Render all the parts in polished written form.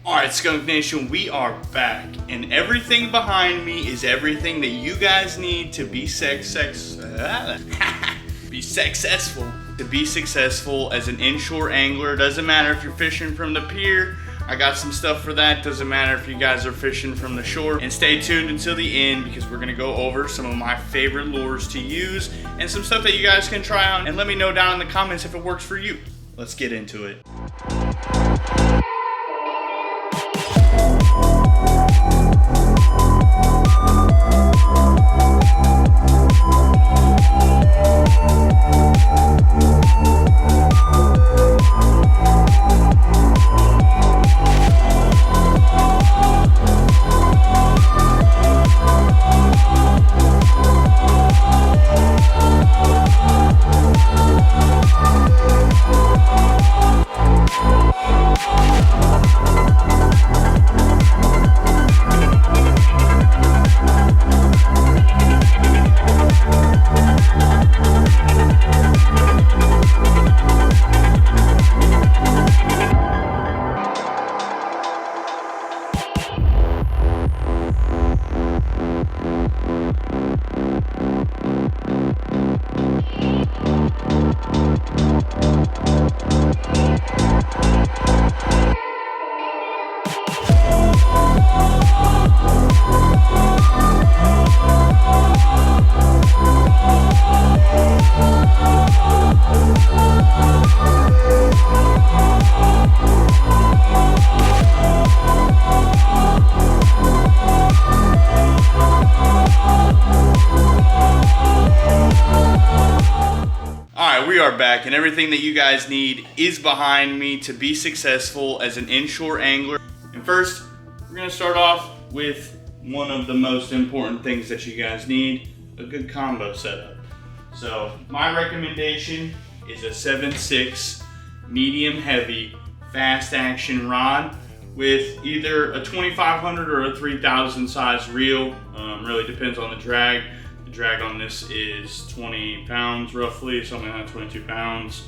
Alright, Skunk Nation, we are back, and everything behind me is everything that you guys need to be successful. To be successful as an inshore angler. Doesn't matter if you're fishing from the pier. I got some stuff for that. Doesn't matter if you guys are fishing from the shore. And stay tuned until the end because we're gonna go over some of my favorite lures to use and some stuff that you guys can try out. And let me know down in the comments if it works for you. Let's get into it. We are back, and everything that you guys need is behind me to be successful as an inshore angler. And first, we're going to start off with one of the most important things that you guys need, a good combo setup. So my recommendation is a 7/6 medium heavy fast action rod with either a 2500 or a 3000 size reel. Really depends on the drag. The drag on this is 20 pounds roughly, something like that, 22 pounds.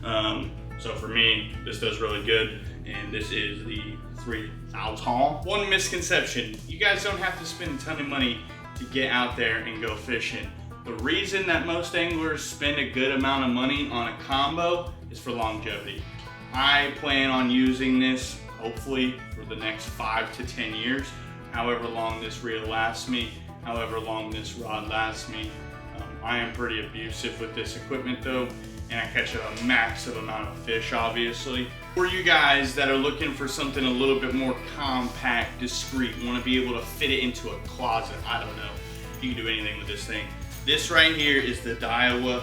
So for me, this does really good, and this is the 3000. One misconception, you guys don't have to spend a ton of money to get out there and go fishing. The reason that most anglers spend a good amount of money on a combo is for longevity. I plan on using this, hopefully, for the next 5 to 10 years, however long this reel lasts me. However long this rod lasts me. I am pretty abusive with this equipment though, and I catch a massive amount of fish, obviously. For you guys that are looking for something a little bit more compact, discreet, want to be able to fit it into a closet, I don't know, you can do anything with this thing. This right here is the Daiwa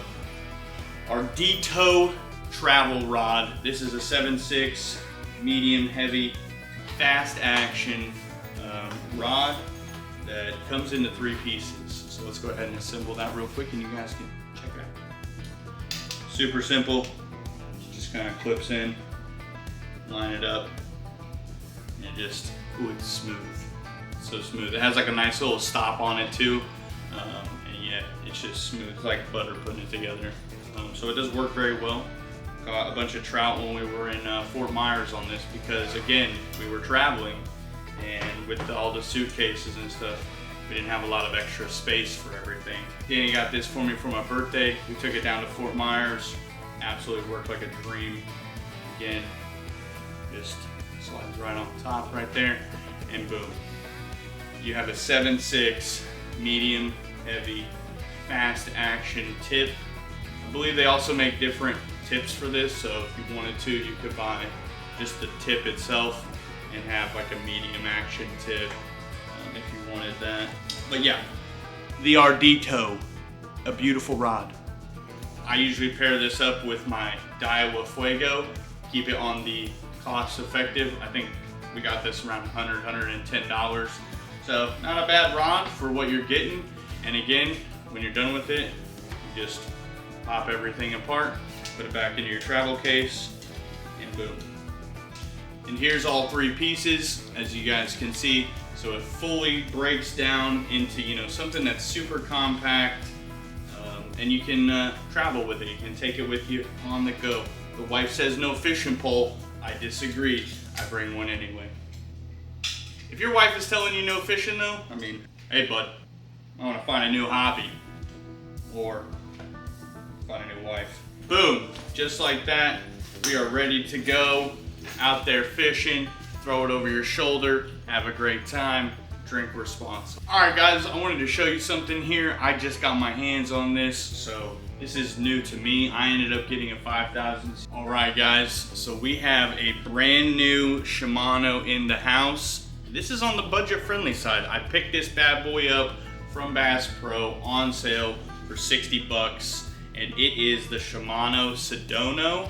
Ardito travel rod. This is a 7/6 medium heavy fast action rod that comes into 3 pieces. So let's go ahead and assemble that real quick and you guys can check it out. Super simple, just kind of clips in, line it up, and just, ooh, it's smooth. It's so smooth. It has like a nice little stop on it too. And yeah, it's just smooth, it's like butter putting it together. So it does work very well. Caught a bunch of trout when we were in Fort Myers on this because again, we were traveling, and with all the suitcases and stuff, we didn't have a lot of extra space for everything. Danny got this for me for my birthday. We took it down to Fort Myers. Absolutely worked like a dream. Again, just slides right on top right there, and boom. You have a 7/6 medium heavy fast action tip. I believe they also make different tips for this, so if you wanted to, you could buy just the tip itself and have like a medium action tip if you wanted that. But yeah, the Ardito, a beautiful rod. I usually pair this up with my Daiwa Fuego, keep it on the cost effective. I think we got this around $100, $110. So not a bad rod for what you're getting. And again, when you're done with it, you just pop everything apart, put it back into your travel case, and boom. And here's all 3 pieces, as you guys can see. So it fully breaks down into, you know, something that's super compact, and you can travel with it. You can take it with you on the go. The wife says no fishing pole. I disagree. I bring one anyway. If your wife is telling you no fishing though, I mean, hey bud, I want to find a new hobby. Or find a new wife. Boom, just like that, we are ready to go out there fishing. Throw it over your shoulder, have a great time, drink responsibly. All right guys, I wanted to show you something here. I just got my hands on this, so this is new to me. I ended up getting a 5000. All right guys, so we have a brand new Shimano in the house. This is on the budget friendly side. I picked this bad boy up from Bass Pro on sale for 60 bucks, and it is the Shimano Sedona.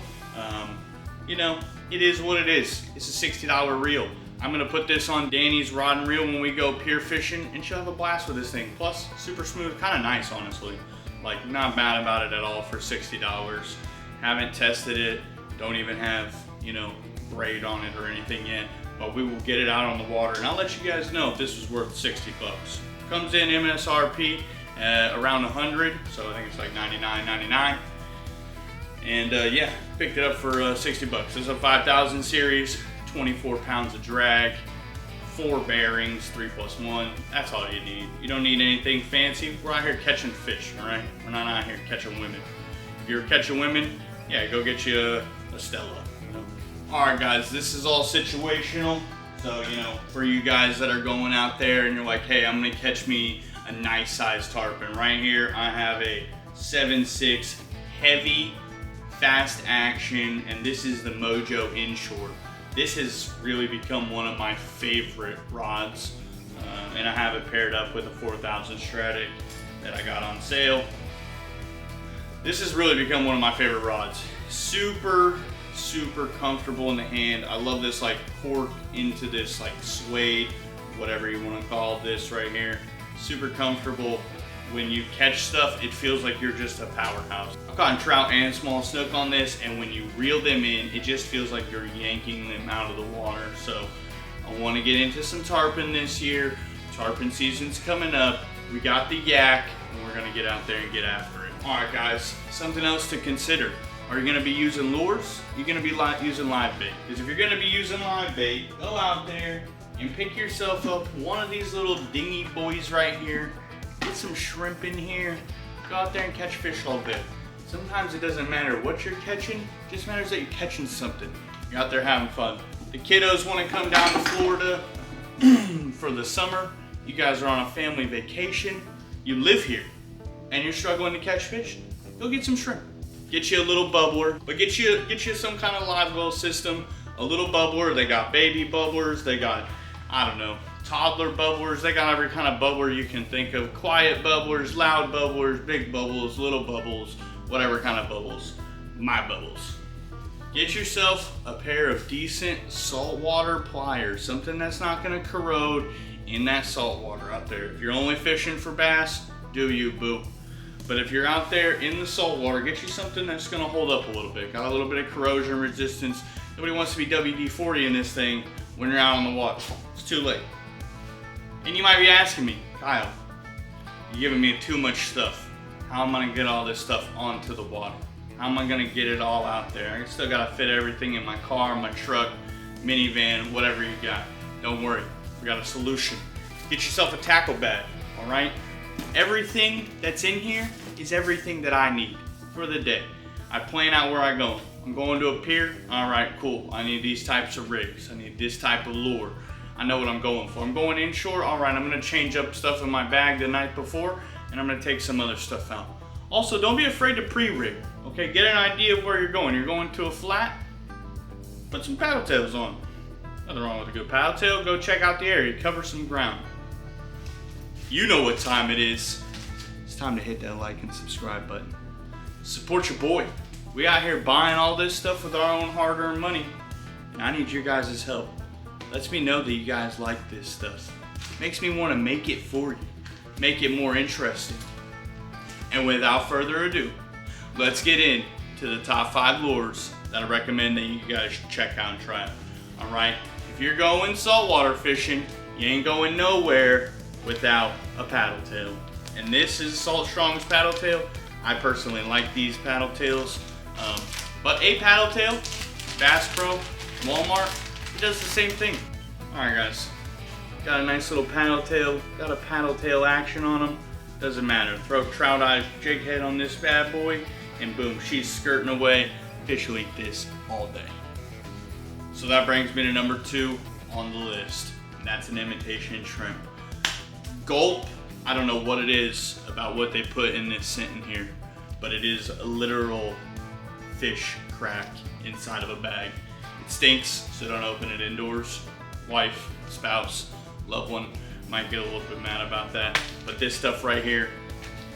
You know, it is what it is. It's a $60 reel. I'm gonna put this on Danny's rod and reel when we go pier fishing, and she'll have a blast with this thing. Plus, super smooth, kind of nice, honestly. Like, not bad about it at all for $60. Haven't tested it, don't even have, you know, braid on it or anything yet, but we will get it out on the water, and I'll let you guys know if this was worth 60 bucks. Comes in MSRP around 100, so I think it's like $99.99. And yeah, picked it up for 60 bucks. This is a 5000 series, 24 pounds of drag, 4 bearings, 3+1. That's all you need. You don't need anything fancy. We're out here catching fish, all right? We're not out here catching women. If you're catching women, yeah, go get you a Stella. You know? All right, guys, this is all situational. So, you know, for you guys that are going out there and you're like, hey, I'm gonna catch me a nice sized tarpon. Right here, I have a 7.6 heavy, fast action, and this is the Mojo Inshore. This has really become one of my favorite rods, and I have it paired up with a 4000 Stratic that I got on sale. This has really become one of my favorite rods. Super comfortable in the hand. I love this like cork into this like suede, whatever you want to call this right here. Super comfortable. When you catch stuff, it feels like you're just a powerhouse. I've gotten trout and small snook on this, and when you reel them in, it just feels like you're yanking them out of the water. So I want to get into some tarpon this year. Tarpon season's coming up. We got the yak, and we're gonna get out there and get after it. All right, guys, something else to consider. Are you gonna be using lures? You're gonna be using live bait. Because if you're gonna be using live bait, go out there and pick yourself up one of these little dingy boys right here. Get some shrimp in here, go out there and catch fish all day. Sometimes it doesn't matter what you're catching, it just matters that you're catching something. You're out there having fun. The kiddos want to come down to Florida for the summer. You guys are on a family vacation. You live here and you're struggling to catch fish. Go get some shrimp. Get you a little bubbler, but get you some kind of live well system. A little bubbler. They got baby bubblers. They got, I don't know, toddler bubblers. They got every kind of bubbler you can think of. Quiet bubblers, loud bubblers, big bubbles, little bubbles, whatever kind of bubbles. My bubbles. Get yourself a pair of decent saltwater pliers, something that's not gonna corrode in that salt water out there. If you're only fishing for bass, do you, boo. But if you're out there in the salt water, get you something that's gonna hold up a little bit. Got a little bit of corrosion resistance. Nobody wants to be WD-40 in this thing when you're out on the water. It's too late. And you might be asking me, Kyle, you're giving me too much stuff. How am I gonna get all this stuff onto the water? How am I gonna get it all out there? I still gotta fit everything in my car, my truck, minivan, whatever you got. Don't worry, we got a solution. Get yourself a tackle bag, all right? Everything that's in here is everything that I need for the day. I plan out where I'm going. I'm going to a pier, all right, cool. I need these types of rigs. I need this type of lure. I know what I'm going for. I'm going inshore, all right, I'm gonna change up stuff in my bag the night before, and I'm gonna take some other stuff out. Also, don't be afraid to pre-rig, okay? Get an idea of where you're going. You're going to a flat, put some paddle tails on. Nothing wrong with a good paddle tail. Go check out the area, cover some ground. You know what time it is. It's time to hit that like and subscribe button. Support your boy. We out here buying all this stuff with our own hard-earned money, and I need your guys' help. Lets me know that you guys like this stuff. Makes me want to make it for you. Make it more interesting. And without further ado, let's get into the top 5 lures that I recommend that you guys should check out and try out. All right, if you're going saltwater fishing, you ain't going nowhere without a paddle tail. And this is Salt Strong's paddle tail. I personally like these paddle tails. But a paddle tail, Bass Pro, Walmart, it does the same thing. All right, guys. got a nice little paddle tail, got a paddle tail action on them. Doesn't matter. Throw trout eyes jig head on this bad boy, and boom, she's skirting away. Fish will eat this all day. So that brings me to number 2 on the list, and that's an imitation shrimp. Gulp, I don't know what it is about what they put in this scent in here, but it is a literal fish crack inside of a bag. It stinks, so don't open it indoors. Wife, spouse, loved one might get a little bit mad about that. But this stuff right here,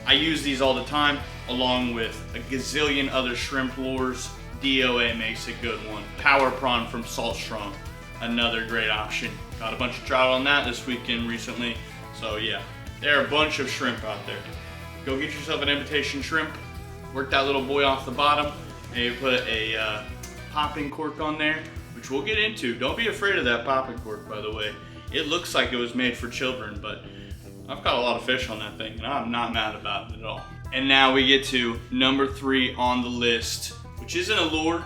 I use these all the time, along with a gazillion other shrimp lures. DOA makes a good one. Power prawn from Salt Strong, another great option. Got a bunch of trout on that this weekend recently. So yeah, there are a bunch of shrimp out there. Go get yourself an imitation shrimp. Work that little boy off the bottom. Maybe put a popping cork on there, which we'll get into. Don't be afraid of that popping cork, by the way. It looks like it was made for children, but I've got a lot of fish on that thing, and I'm not mad about it at all. And now we get to number 3 on the list, which isn't a lure,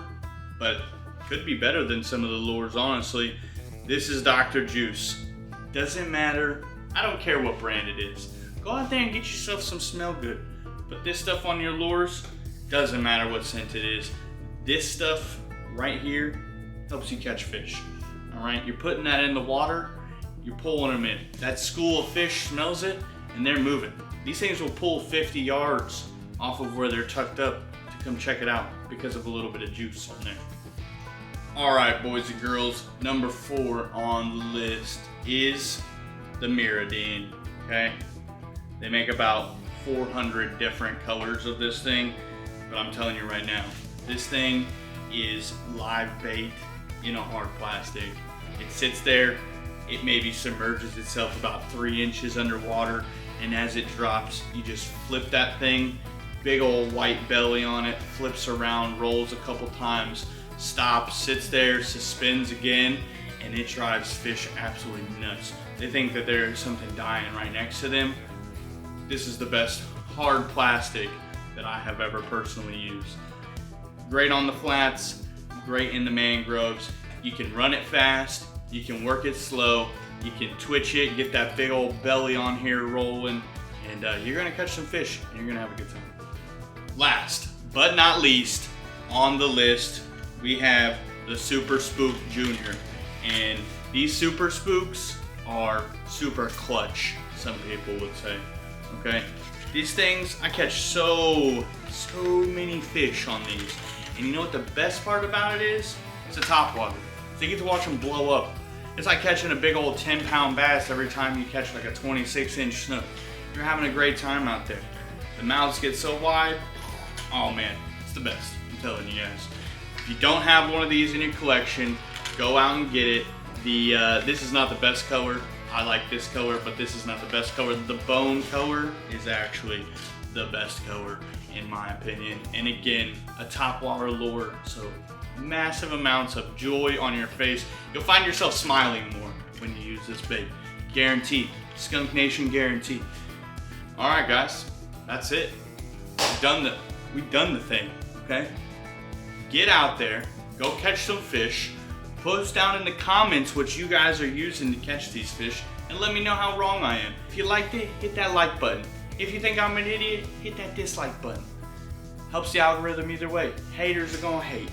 but could be better than some of the lures, honestly. This is Dr. Juice. Doesn't matter. I don't care what brand it is. Go out there and get yourself some Smell Good. Put this stuff on your lures. Doesn't matter what scent it is. This stuff right here helps you catch fish. All right, you're putting that in the water, you're pulling them in. That school of fish smells it, and they're moving. These things will pull 50 yards off of where they're tucked up to come check it out because of a little bit of juice on there. All right, boys and girls, number 4 on the list is the Mirrodine, okay? They make about 400 different colors of this thing, but I'm telling you right now, this thing is live bait in a hard plastic. It sits there, it maybe submerges itself about 3 inches underwater, and as it drops, you just flip that thing, big old white belly on it, flips around, rolls a couple times, stops, sits there, suspends again, and it drives fish absolutely nuts. They think that there's something dying right next to them. This is the best hard plastic that I have ever personally used. Great on the flats, great in the mangroves. You can run it fast, you can work it slow, you can twitch it, get that big old belly on here rolling, and you're gonna catch some fish, and you're gonna have a good time. Last but not least on the list, we have the Super Spook Junior. And these Super Spooks are super clutch, some people would say, okay? These things, I catch so many fish on these. And you know what the best part about it is? It's a topwater. So you get to watch them blow up. It's like catching a big old 10-pound bass every time you catch like a 26-inch snook. You're having a great time out there. The mouths get so wide, oh man, it's the best, I'm telling you guys. If you don't have one of these in your collection, go out and get it. This is not the best color. I like this color, but this is not the best color. The bone color is actually the best color in my opinion. And again, a topwater lure, so massive amounts of joy on your face. You'll find yourself smiling more when you use this bait. Guaranteed. Skunk Nation guarantee. All right, guys, that's it. We've done the thing, okay? Get out there, go catch some fish. Post down in the comments what you guys are using to catch these fish, and let me know how wrong I am. If you liked it, hit that like button. If you think I'm an idiot, hit that dislike button. Helps the algorithm either way. Haters are gonna hate.